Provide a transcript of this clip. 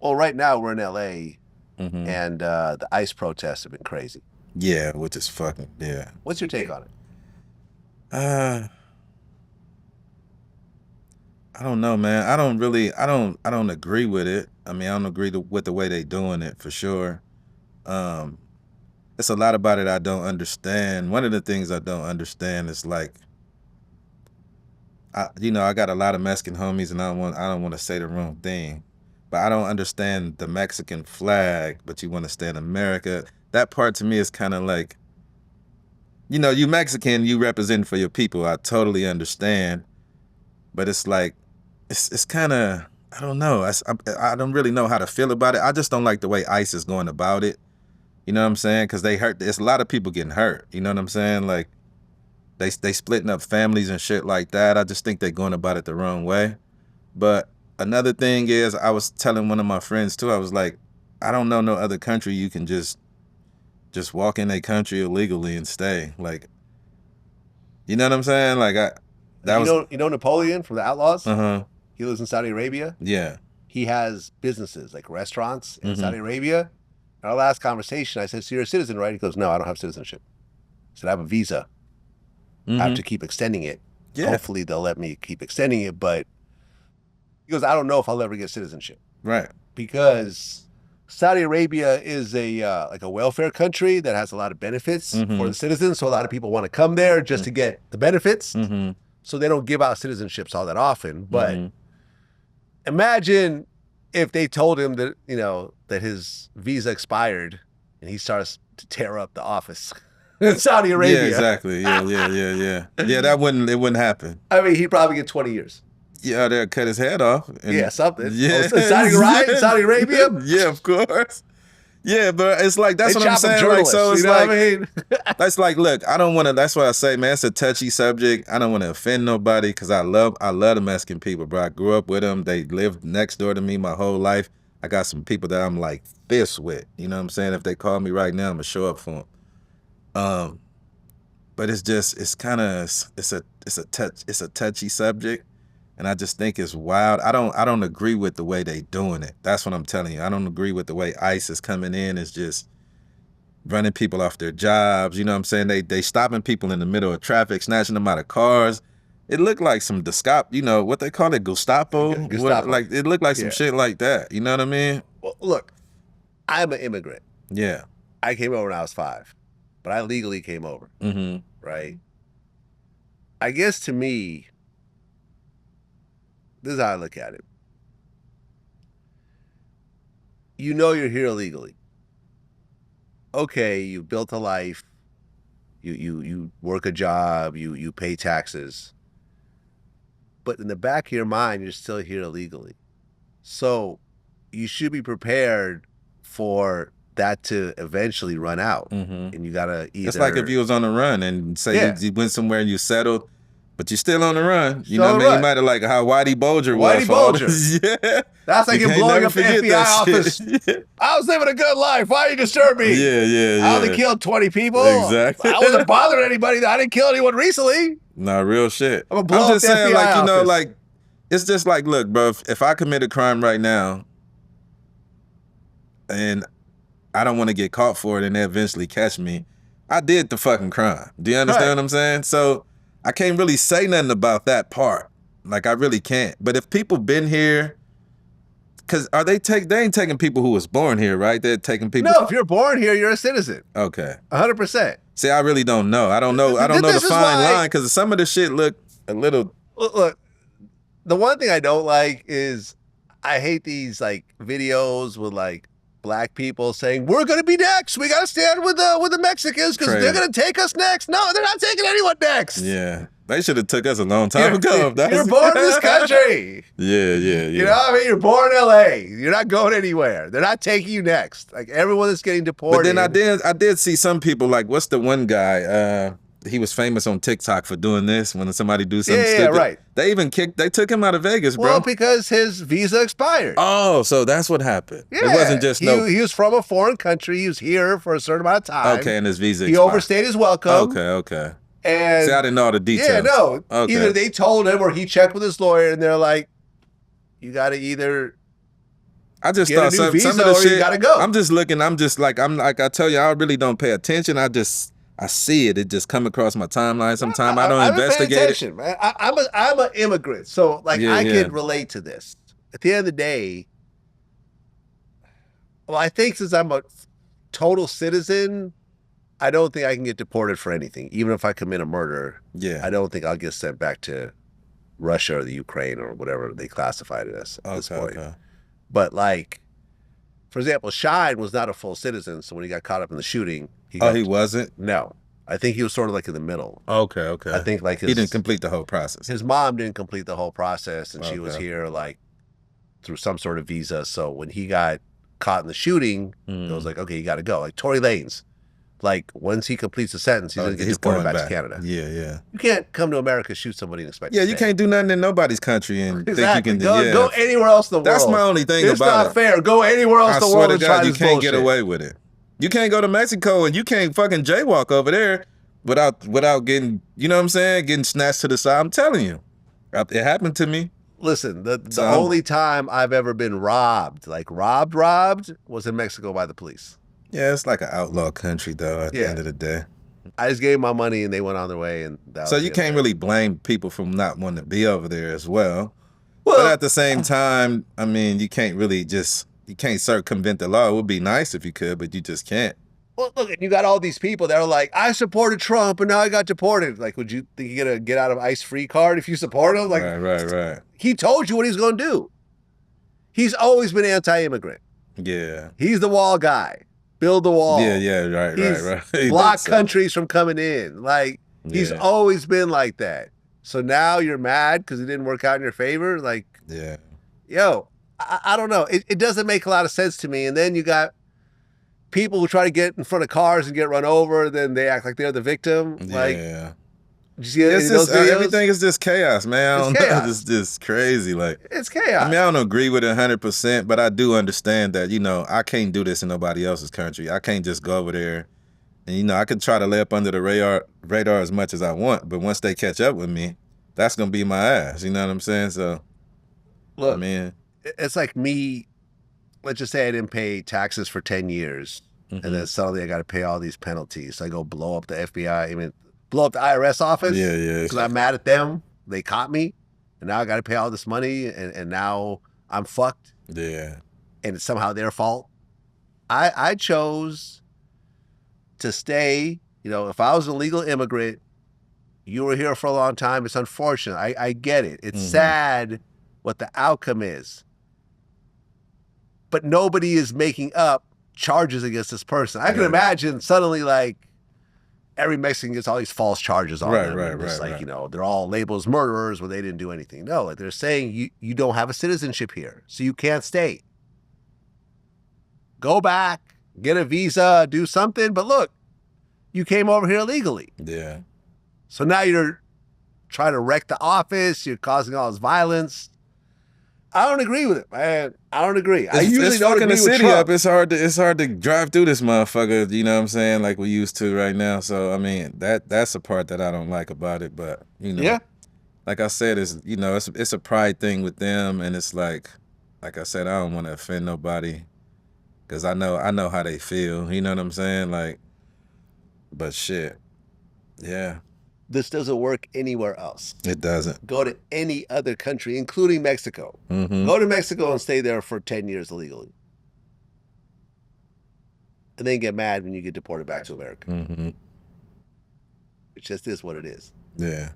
Well, right now we're in LA, Mm-hmm. and the ICE protests have been crazy. Yeah, which is fucking, yeah. What's your take on it? Uh, I don't know, man. I don't agree with it. I mean, I don't agree with the way they doing it for sure. Um, it's a lot about it I don't understand. One of the things I don't understand is like, I got a lot of Mexican homies, and I don't want to say the wrong thing, but I don't understand the Mexican flag. But you want to stay in America. That part to me is kind of like, you Mexican, you represent for your people. I totally understand, but it's like, it's kind of, I don't know. I don't really know how to feel about it. I just don't like the way ICE is going about it. You know what I'm saying? Because they hurt. There's a lot of people getting hurt. You know what I'm saying? Like they splitting up families and shit like that. I just think they're going about it the wrong way. But another thing is, I was telling one of my friends too. I was like, I don't know no other country you can just walk in a country illegally and stay. Like, you know what I'm saying? Like Like that was you know Napoleon from the Outlaws? uh-huh. He lives in Saudi Arabia. Yeah. He has businesses like restaurants in Mm-hmm. Saudi Arabia. In our last conversation, I said, "So you're a citizen, right?" He goes, "No, I don't have citizenship." I said, "I have a visa. I have Mm-hmm. to keep extending it. Yeah. Hopefully, they'll let me keep extending it." But he goes, "I don't know if I'll ever get citizenship Right. because Saudi Arabia is a like a welfare country that has a lot of benefits Mm-hmm. for the citizens. So a lot of people want to come there just to get the benefits. Mm-hmm. So they don't give out citizenships all that often. But Mm-hmm. imagine if they told him that, that his visa expired and he starts to tear up the office in Saudi Arabia. Yeah, exactly. Yeah. Yeah, it wouldn't happen. I mean, he'd probably get 20 years. Yeah, they'll cut his head off. Yeah, something. Yeah. Oh, Saudi, right? Saudi Arabia? Yeah, of course. Yeah, but it's like, that's They what I'm chop up saying. Like, journalists, so it's you know like, what I mean? that's like, look, I don't want to, that's why I say, man, it's a touchy subject. I don't want to offend nobody because I love the Mexican people, bro. I grew up with them. They lived next door to me my whole life. I got some people that I'm like this with, you know what I'm saying? If they call me right now, I'm gonna show up for them. But it's kind of, it's a touchy subject. And I just think it's wild. I don't agree with the way they doing it. That's what I'm telling you. I don't agree with the way ICE is coming in. It's just running people off their jobs. You know what I'm saying? They stopping people in the middle of traffic, snatching them out of cars. It looked like some what they call it, Gestapo. Gestapo. Like it looked like some Yeah. shit like that. You know what I mean? Well, look, I'm an immigrant. Yeah. I came over when I was 5, but I legally came over, Mm-hmm. right? I guess to me, this is how I look at it. You know you're here illegally. Okay, you built a life. You work a job. You pay taxes. But in the back of your mind, you're still here illegally. So you should be prepared for that to eventually run out. Mm-hmm. And you gotta either. It's like if you was on the run and say Yeah. you went somewhere and you settled, but you're still on the run. You Still know on what the I mean? run. You might have like how Whitey Bulger Whitey was. for all Bulger. this- Yeah. That's like You him can't blowing never up the forget FBI that shit. office. I was living a good life. Why you disturb me? Yeah. I only killed 20 people. Exactly. I wasn't bothering anybody. I didn't kill anyone recently. Nah, real shit. I'm gonna blow up just the saying, FBI like, office. like, it's just like, look, bro, if I commit a crime right now and I don't want to get caught for it and they eventually catch me, I did the fucking crime. Do you understand Right. what I'm saying? So I can't really say nothing about that part. Like, I really can't. But if people been here, because they ain't taking people who was born here, right? They're taking people. No, if you're born here, you're a citizen. Okay. 100%. See, I really don't know. I don't know the This is fine why- line because some of the shit look a little. Look, the one thing I don't like is I hate these like videos with like black people saying we're gonna be next. We gotta stand with the Mexicans because they're Crazy. gonna take us next. No, they're not taking anyone next. Yeah, they should have took us a long time ago. You're born in this country. Yeah. You know what I mean? You're born in LA. You're not going anywhere. They're not taking you next. Like everyone that's getting deported. But then I did see some people like, what's the one guy? He was famous on TikTok for doing this when somebody do something stupid. right. They took him out of Vegas, bro. Well, because his visa expired. Oh, so that's what happened. Yeah. It wasn't just he was from a foreign country. He was here for a certain amount of time. Okay, and his visa He expired. overstayed his welcome. Okay. And See, I didn't know all the details. yeah, no. Okay. Either they told him or he checked with his lawyer and they're like, you got to either I just Get a thought new some of visa the or you shit. gotta go. I'm like I tell you, I really don't pay attention. I see it. It just come across my timeline No, sometime. I don't I've been paying investigate it. attention, man. I'm an immigrant, so like Yeah, I yeah, can relate to this. At the end of the day, well, I think since I'm a total citizen, I don't think I can get deported for anything. Even if I commit a murder, yeah. I don't think I'll get sent back to Russia or the Ukraine or whatever they classified it as at this Okay, point. okay. But like, for example, Shine was not a full citizen, so when he got caught up in the shooting, he Oh, he got wasn't? no. I think he was sort of like in the middle. Okay, I okay. think like He didn't complete the whole process. his mom didn't complete the whole process, and she was Okay. here like through some sort of visa. So when he got caught in the shooting, it was like, okay, you got to go. Like Tory Lanez, like once he completes the sentence, he's gonna get He's deported going back to back. Canada. Yeah, yeah. You can't come to America, shoot somebody, and expect Yeah, to you stay. can't do nothing in nobody's country and Exactly. think you can. Go anywhere else in the That's world. my only thing It's about not fair. Go anywhere else I in the swear world to and try God, you this can't bullshit. get away with it. You can't go to Mexico and you can't fucking jaywalk over there without getting, you know what I'm saying, getting snatched to the side. I'm telling you, it happened to me. Listen, the So only time I've ever been robbed, like robbed, was in Mexico by the police. Yeah, it's like an outlaw country though. At the Yeah. end of the day, I just gave my money and they went on their way, and that so was you the end can't of it. really blame people from not wanting to be over there as well. But Well, at the same time, I mean, you can't circumvent the law. It would be nice if you could, but you just can't. well, look, and you got all these people that are like, I supported Trump and now I got deported. Like, would you think you get a get out of ICE free card if you support him? Like, Right. he told you what he's going to do. He's always been anti-immigrant. Yeah. He's the wall guy. Build the wall. Yeah, right. He Block did so. countries from coming in. Like, he's Yeah. always been like that. So now you're mad because it didn't work out in your favor. Like, Yeah. yo, I don't know. It doesn't make a lot of sense to me. And then you got people who try to get in front of cars and get run over, then they act like they're the victim. Like, Yeah. did you see any of It's those just videos? everything is just chaos, man. I It's don't know. chaos. It's just crazy. Like, It's chaos. I mean, I don't agree with it 100%, but I do understand that, you know, I can't do this in nobody else's country. I can't just go over there and, you know, I could try to lay up under the radar as much as I want, but once they catch up with me, that's gonna be my ass. You know what I'm saying? So, Look, I mean, it's like me. Let's just say I didn't pay taxes for 10 years, and then suddenly I got to pay all these penalties. So I go blow up the FBI, blow up the IRS office. Yeah. Because I'm mad at them. They caught me, and now I got to pay all this money, and now I'm fucked, Yeah. and it's somehow their fault. I chose to stay. You know, if I was an illegal immigrant, you were here for a long time. It's unfortunate. I get it. It's sad what the outcome is. But nobody is making up charges against this person. I can imagine suddenly like every Mexican gets all these false charges on them. And it's like, you know, they're all labeled as murderers when they didn't do anything. No, like they're saying you don't have a citizenship here, so you can't stay. Go back, get a visa, do something. But look, you came over here illegally. Yeah. So now you're trying to wreck the office. You're causing all this violence. I don't agree with it, man. I don't agree. I usually don't fucking agree the with city Trump. up. It's hard to drive through this motherfucker. You know what I'm saying? Like we used to right now. So I mean, that's the part that I don't like about it. But you know, Yeah. like I said, it's a pride thing with them, and it's like I said, I don't want to offend nobody, because I know how they feel. You know what I'm saying? Like, but shit, yeah, This doesn't work anywhere else. it doesn't. Go to any other country, including Mexico. Go to Mexico and stay there for 10 years illegally. And then get mad when you get deported back to America. It just is what it is. Yeah.